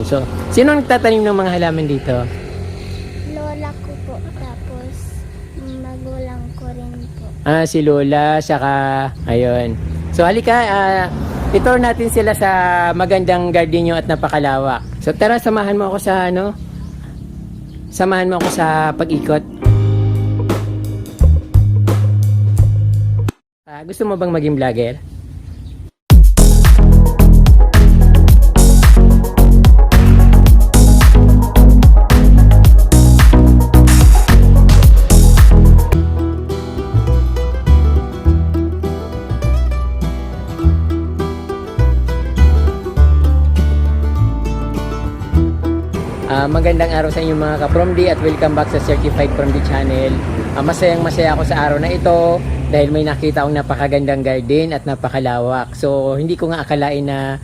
So, sino ang nagtatanim ng mga halaman dito? Lola ko po, tapos magulang ko rin po. Si Lola, saka, ayun. So, halika, itour natin sila sa magandang garden nyo at napakalawak. So, tara, samahan mo ako sa, samahan mo ako sa pag-ikot. Gusto mo bang maging vlogger? Magandang araw sa inyo mga ka-Promdi at welcome back sa Certified Promdi channel. Masayang masaya ako sa araw na ito dahil may nakita akong napakagandang garden at napakalawak. So hindi ko nga akalain na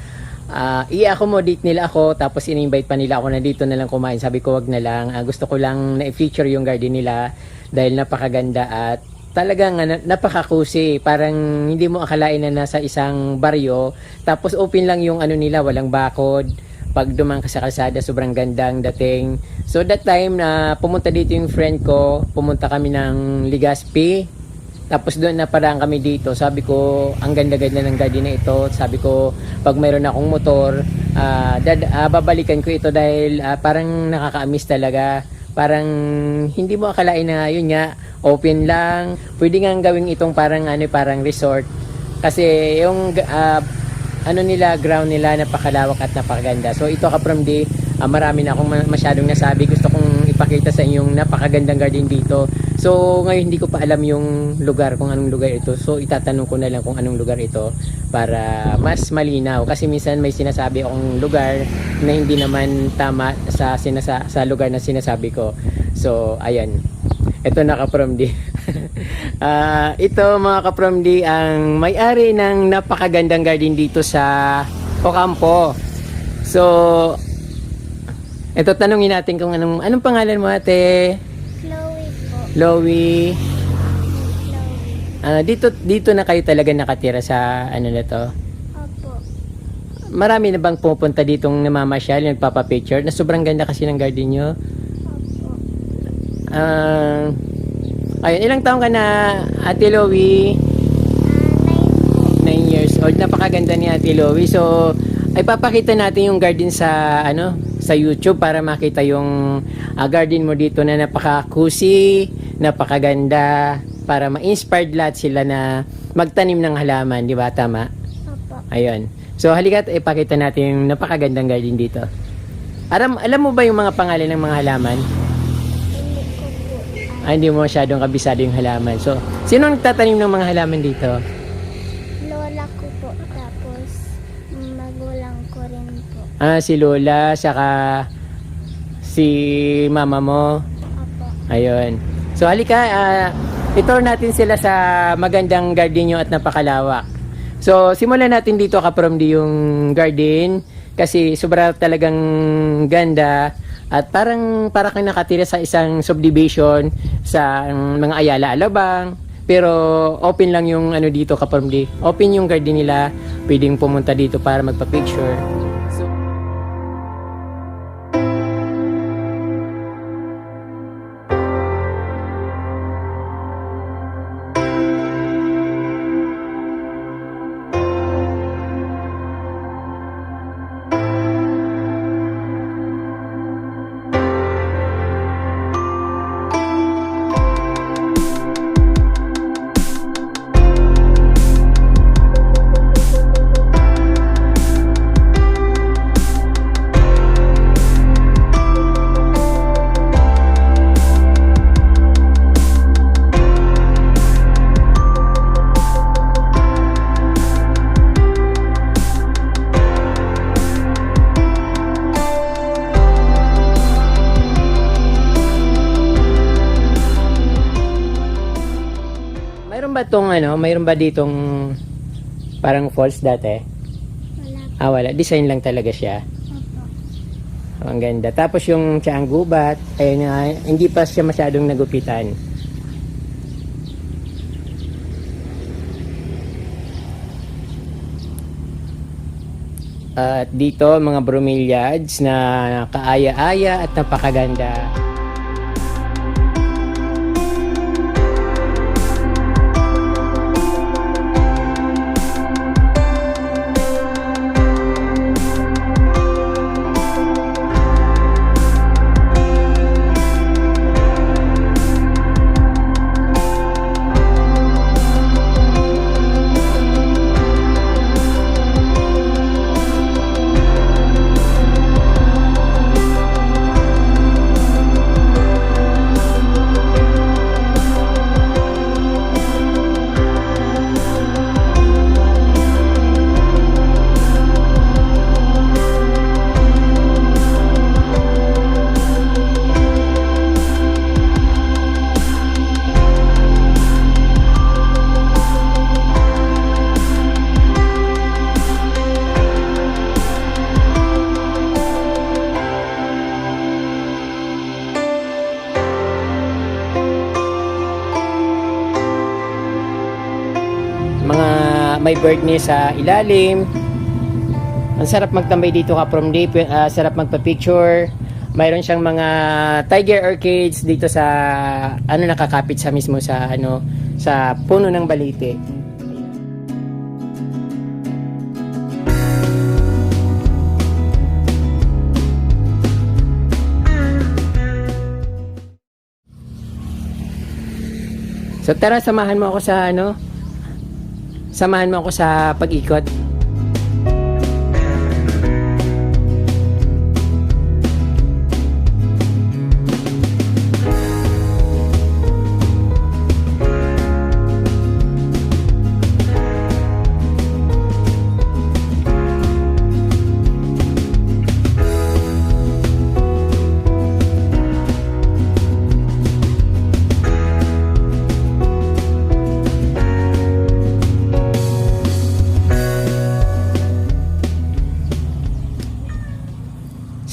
i-accommodate nila ako, tapos in-invite pa nila ako na dito na lang kumain. Sabi ko wag na lang, gusto ko lang na-feature yung garden nila dahil napakaganda at talagang napaka-cozy. Parang hindi mo akalain na nasa isang baryo tapos open lang yung nila, walang bakod. Pag dumang ka sa kalsada, sobrang gandang dating. So that time na pumunta dito yung friend ko, pumunta kami ng Legazpi. Tapos doon na parang kami dito. Sabi ko, ang ganda-ganda ng garden na ito. Sabi ko, pag mayroon akong motor, babalikan ko ito dahil parang nakaka-miss talaga. Parang hindi mo akalain na yun nga, open lang. Pwede nga gawing itong parang resort. Kasi yung ground nila napakalawak at napakaganda. So ito ka-Promdi, marami na akong masyadong nasabi. Gusto kong ipakita sa inyong napakagandang garden dito. So ngayon hindi ko pa alam yung lugar, kung anong lugar ito. So itatanong ko na lang kung anong lugar ito para mas malinaw. Kasi minsan may sinasabi akong lugar na hindi naman tama sa lugar na sinasabi ko. So ayan. Ito na ka-Promdi. Ito mga ka-Promdi ang may-ari ng napakagandang garden dito sa Ocampo. So, ito tanungin natin kung anong pangalan mo ate? Chloe po. Chloe. Chloe. Dito na kayo talaga nakatira sa na to? Opo. Marami na bang pupunta ditong namamasyal, nagpapapicture? Na sobrang ganda kasi ng garden nyo. Opo. Ayun, ilang taong ka na Ate Lowie? 9 years old. Napakaganda ni Ate Lowie. So, ay papakita natin yung garden sa sa YouTube para makita yung garden mo dito na napaka-cozy, napakaganda, para ma-inspired lahat sila na magtanim ng halaman, di ba? Tama? Opo. Ayun. So, halika't ipakita natin yung napakagandang garden dito. Alam mo ba yung mga pangalan ng mga halaman? Hindi ko po. Hindi mo masyadong kabisado yung halaman. So, sino ang nagtatanim ng mga halaman dito? Lola ko po, tapos magulang ko rin po. Si Lola, saka si mama mo. Opo. Ayun. So, halika, itour natin sila sa magandang garden nyo at napakalawak. So, simulan natin dito ka-Promdi yung garden kasi sobra talagang ganda. At para kang nakatira sa isang subdivision sa mga Ayala Alabang. Pero open lang yung dito ka-Promdi. Open yung garden nila. Pwedeng pumunta dito para magpa-picture. So, mayroon ba ditong parang falls dati? Wala po. Wala. Design lang talaga siya. Opo. Ang ganda. Tapos yung tiyaang gubat, hindi pa siya masyadong nagupitan. At dito, mga bromeliads na kaaya-aya at napakaganda. Mga may bird sa ilalim. Ang sarap magtambay dito ka from deep, sarap magpa-picture. Mayroon siyang mga tiger orchids dito sa nakakapit sa mismo sa sa puno ng balite. So tara, samahan mo ako sa pag-ikot.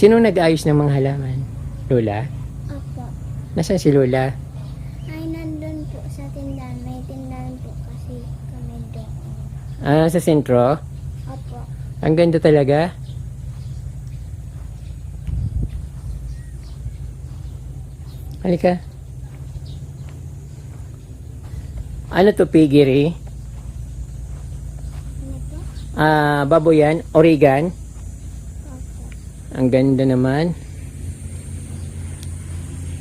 Sino nag-ayos ng mga halaman? Lola? Opo. Nasaan si Lola? Ay, nandun po sa tindahan. May tindahan po kasi kami doon. Sa sentro? Opo. Ang ganda talaga. Halika. Ano to, piggery? Ano po? Baboyan, Oregon. Opo. Ang ganda naman.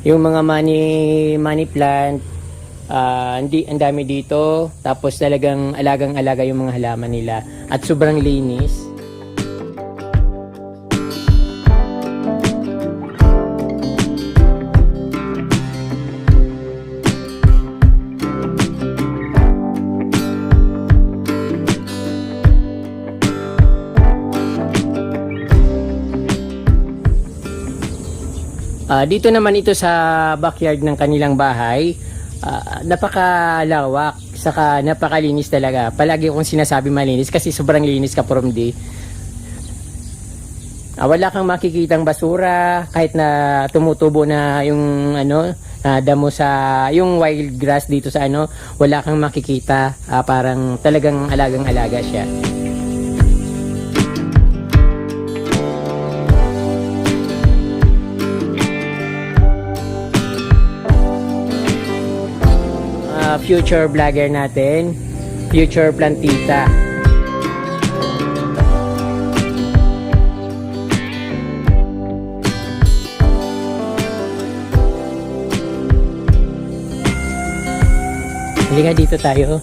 Yung mga money plant, ang dami dito. Tapos talagang alagang-alaga yung mga halaman nila. At sobrang linis. Dito naman ito sa backyard ng kanilang bahay, napakalawak, saka napakalinis talaga. Palagi akong sinasabi malinis kasi sobrang linis ka from day. Wala kang makikitang basura kahit na tumutubo na yung damo sa yung wild grass dito sa wala kang makikita. Parang talagang alagang-alaga siya. Future vlogger natin, future plantita. Halika dito tayo.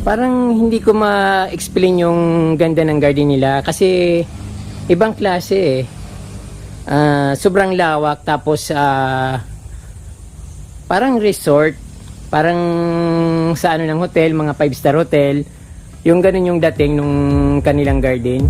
Parang hindi ko ma-explain yung ganda ng garden nila kasi ibang klase eh. Sobrang lawak tapos parang resort, parang sa ng hotel, mga 5-star hotel. Yung ganun yung dating nung kanilang garden.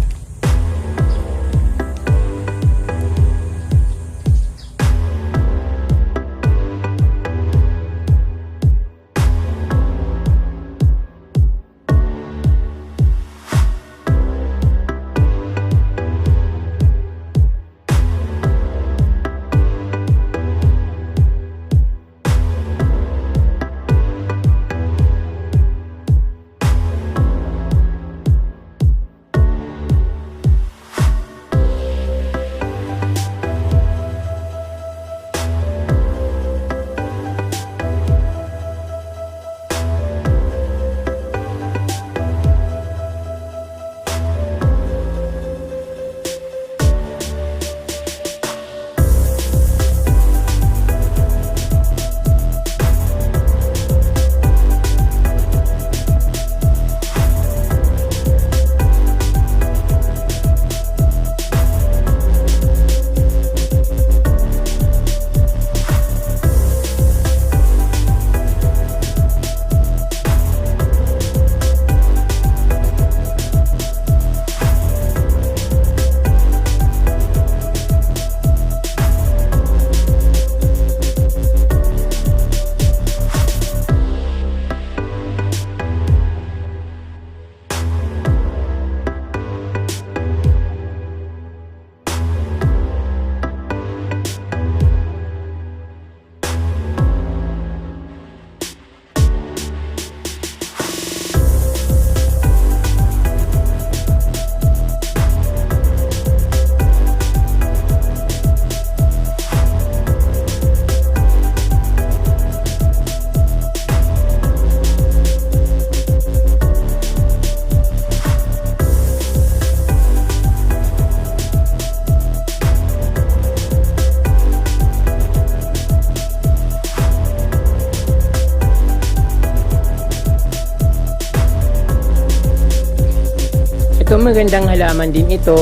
magandang halaman din ito.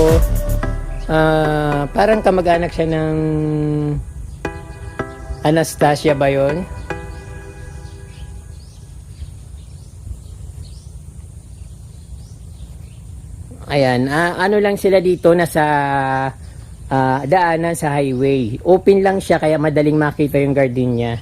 Parang kamag-anak siya ng Anastasia ba yun? Ayan, ano lang sila dito, nasa daanan sa highway. Open lang siya kaya madaling makita yung garden niya.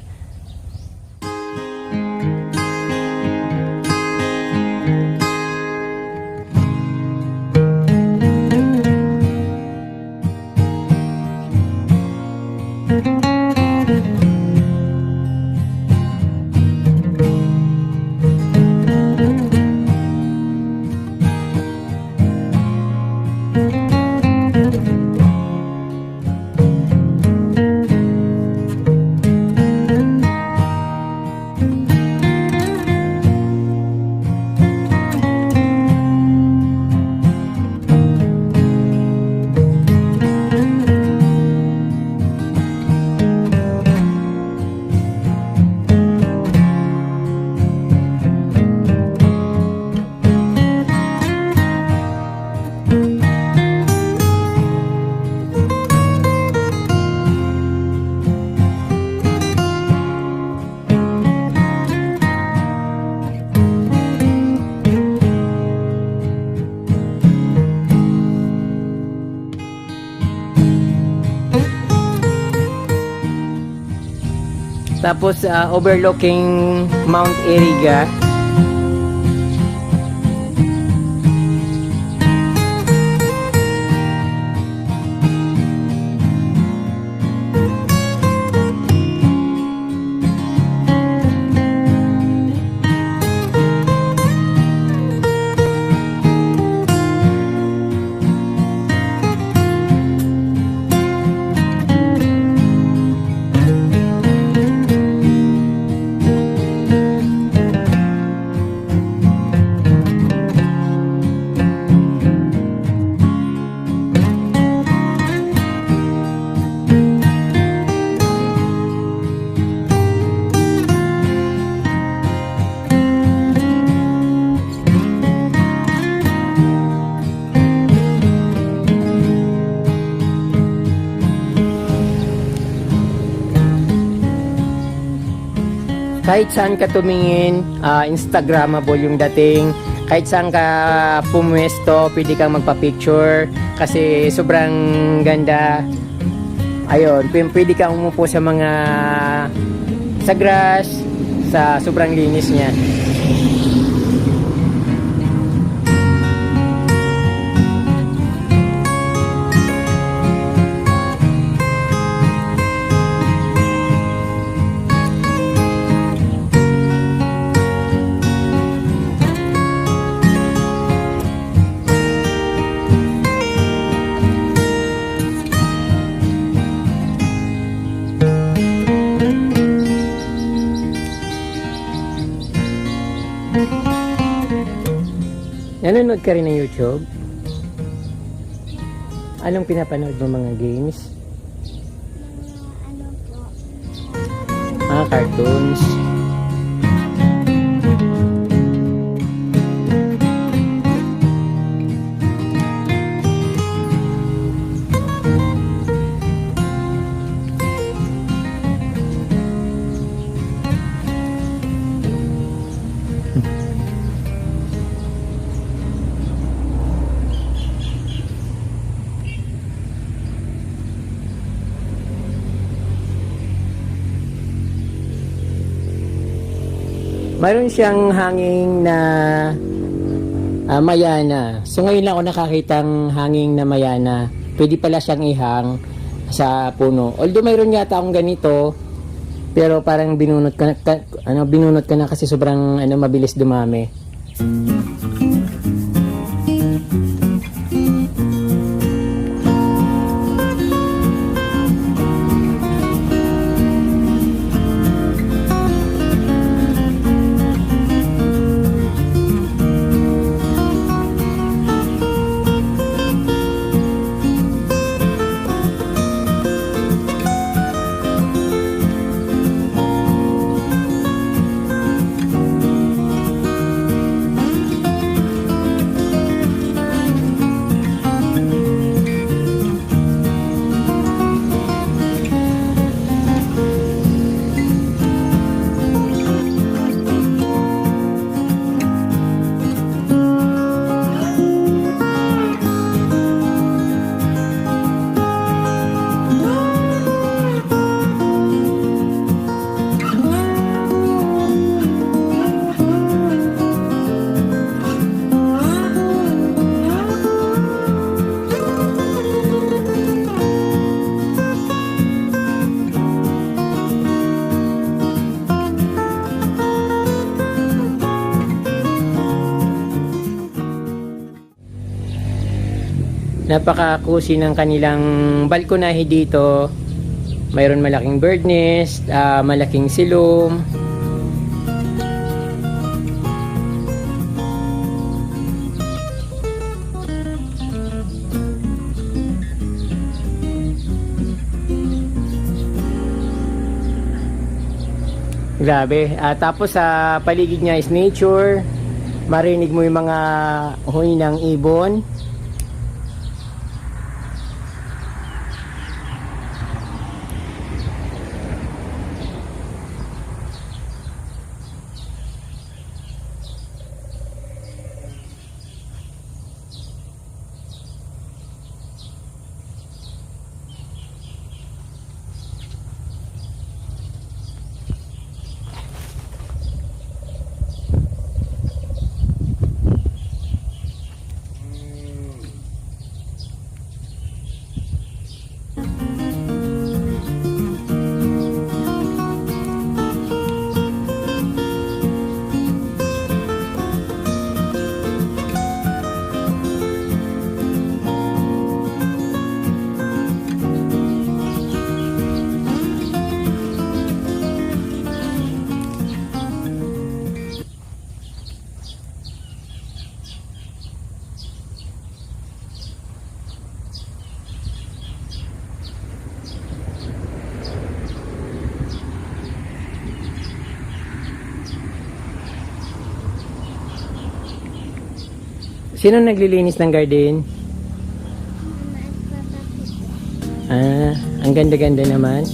Tapos overlooking Mount Iriga. Kahit saan ka tumingin, Instagrammable yung dating. Kahit saan ka pumwesto, pwede kang magpa-picture kasi sobrang ganda. Ayun, pwede kang umupo sa mga sa grass, sa sobrang linis niya. Nanonood ka rin ng YouTube? Anong pinapanood mo mga games? Ano po? Cartoons. Mayroon siyang hanging na mayana. So ngayon lang ako nakakitang hanging na mayana. Pwede pala siyang ihang sa puno. Although mayroon yata akong ganito, pero parang binunot ka na kasi sobrang mabilis dumami. Napaka-cozy ng kanilang balkonahe dito. Mayroon malaking bird nest, malaking silong. Grabe. Tapos sa paligid niya is nature. Marinig mo yung mga huni ng ibon. Sino naglilinis ng garden? Ang ganda-ganda naman.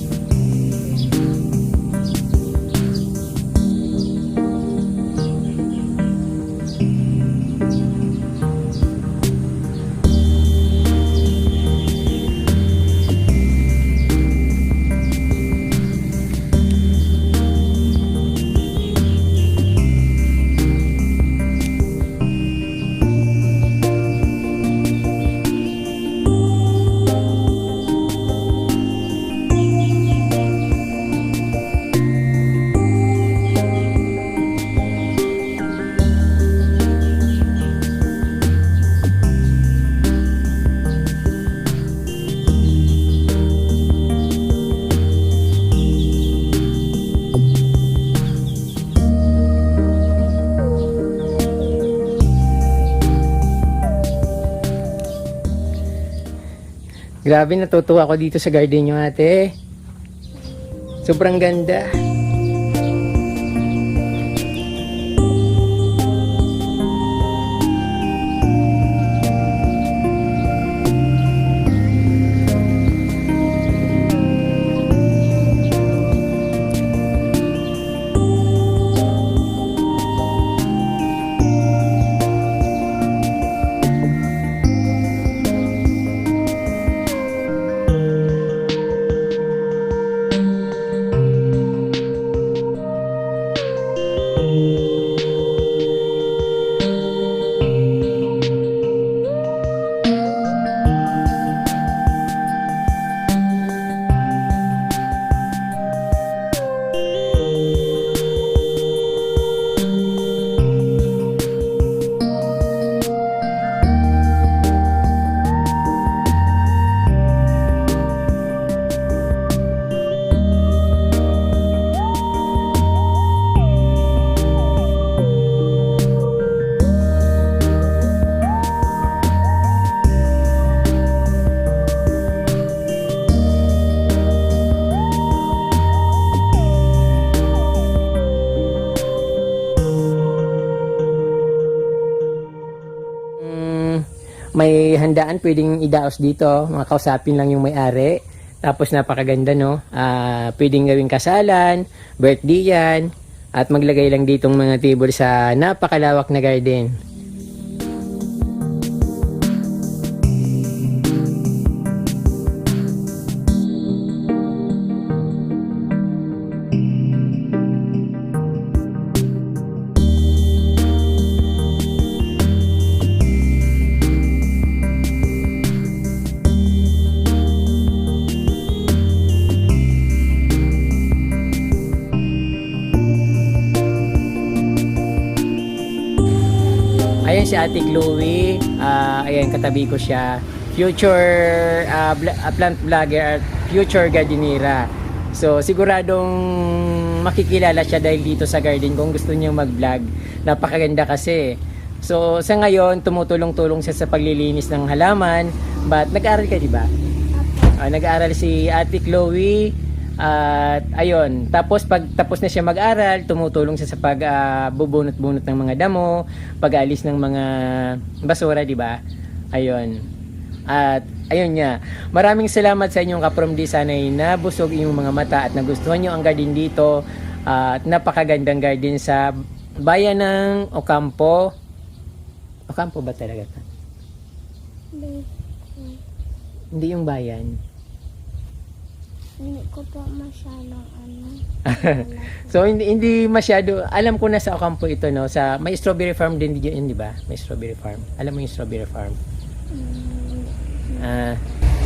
Grabe, natutuwa ako dito sa garden nyo, ate. Sobrang ganda. May handaan pwedeng idaos dito, makakausapin lang yung may-ari. Tapos napakaganda, no? Pwedeng gawing kasalan, birthday yan, at maglagay lang ditong mga table sa napakalawak na garden. Ayan si Ate Chloe, ayan katabi ko siya. future plant vlogger at future gardenera. So siguradong makikilala siya dahil dito sa garden kung gusto niya mag-vlog. Napakaganda kasi. So sa ngayon tumutulong-tulong siya sa paglilinis ng halaman. But nag-aaral ka, di ba? Apo. Nag-aaral si Ate Chloe at ayun, tapos pag tapos na siya mag-aral, tumutulong siya sa pag bubunot-bunot ng mga damo, pag-aalis ng mga basura, di ba? Ayun. At ayun nga, maraming salamat sa inyong ka-From D. Sana'y nabusog inyong mga mata at nagustuhan nyo ang garden dito at napakagandang garden sa bayan ng Ocampo. Ocampo ba talaga ito? Hindi, Hindi yung bayan. hindi ko po masyadong So hindi masyado, alam ko na sa Ocampo ito, no, sa may strawberry farm din yun, di ba? May strawberry farm. Alam mo yung strawberry farm?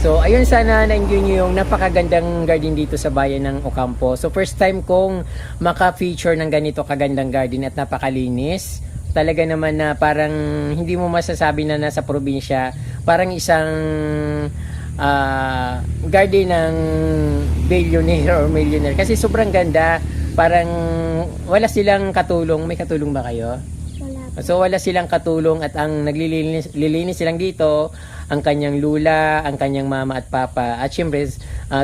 So ayun, sana na-enjoy nyo yung napakagandang garden dito sa bayan ng Ocampo. So first time kong maka-feature ng ganito kagandang garden at napakalinis. Talaga naman na parang hindi mo masasabi na nasa probinsya. Parang isang garden ng billionaire or millionaire. Kasi sobrang ganda. Parang wala silang katulong. May katulong ba kayo? wala po. So wala silang katulong at ang naglilinis silang dito, ang kanyang lula, ang kanyang mama at papa. At syempre,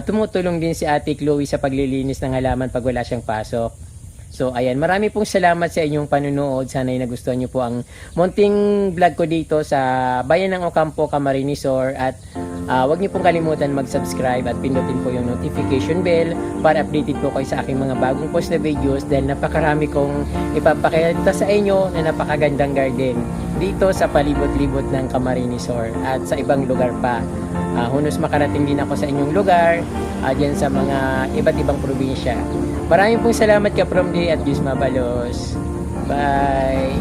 tumutulong din si Ate Chloe sa paglilinis ng halaman pag wala siyang pasok. So ayan, marami pong salamat sa inyong panunood. Sana'y nagustuhan niyo po ang munting vlog ko dito sa bayan ng Ocampo, Camarines Sur. At huwag niyo pong kalimutan mag-subscribe at pindutin po yung notification bell para updated po kayo sa aking mga bagong post na videos dahil napakarami kong ipapakita sa inyo na napakagandang garden dito sa palibot-libot ng Camarines Sur at sa ibang lugar pa. Hunos makarating din ako sa inyong lugar dyan sa mga iba't ibang probinsya. Maraming pong salamat ka From D at Diyos mabalos. Bye!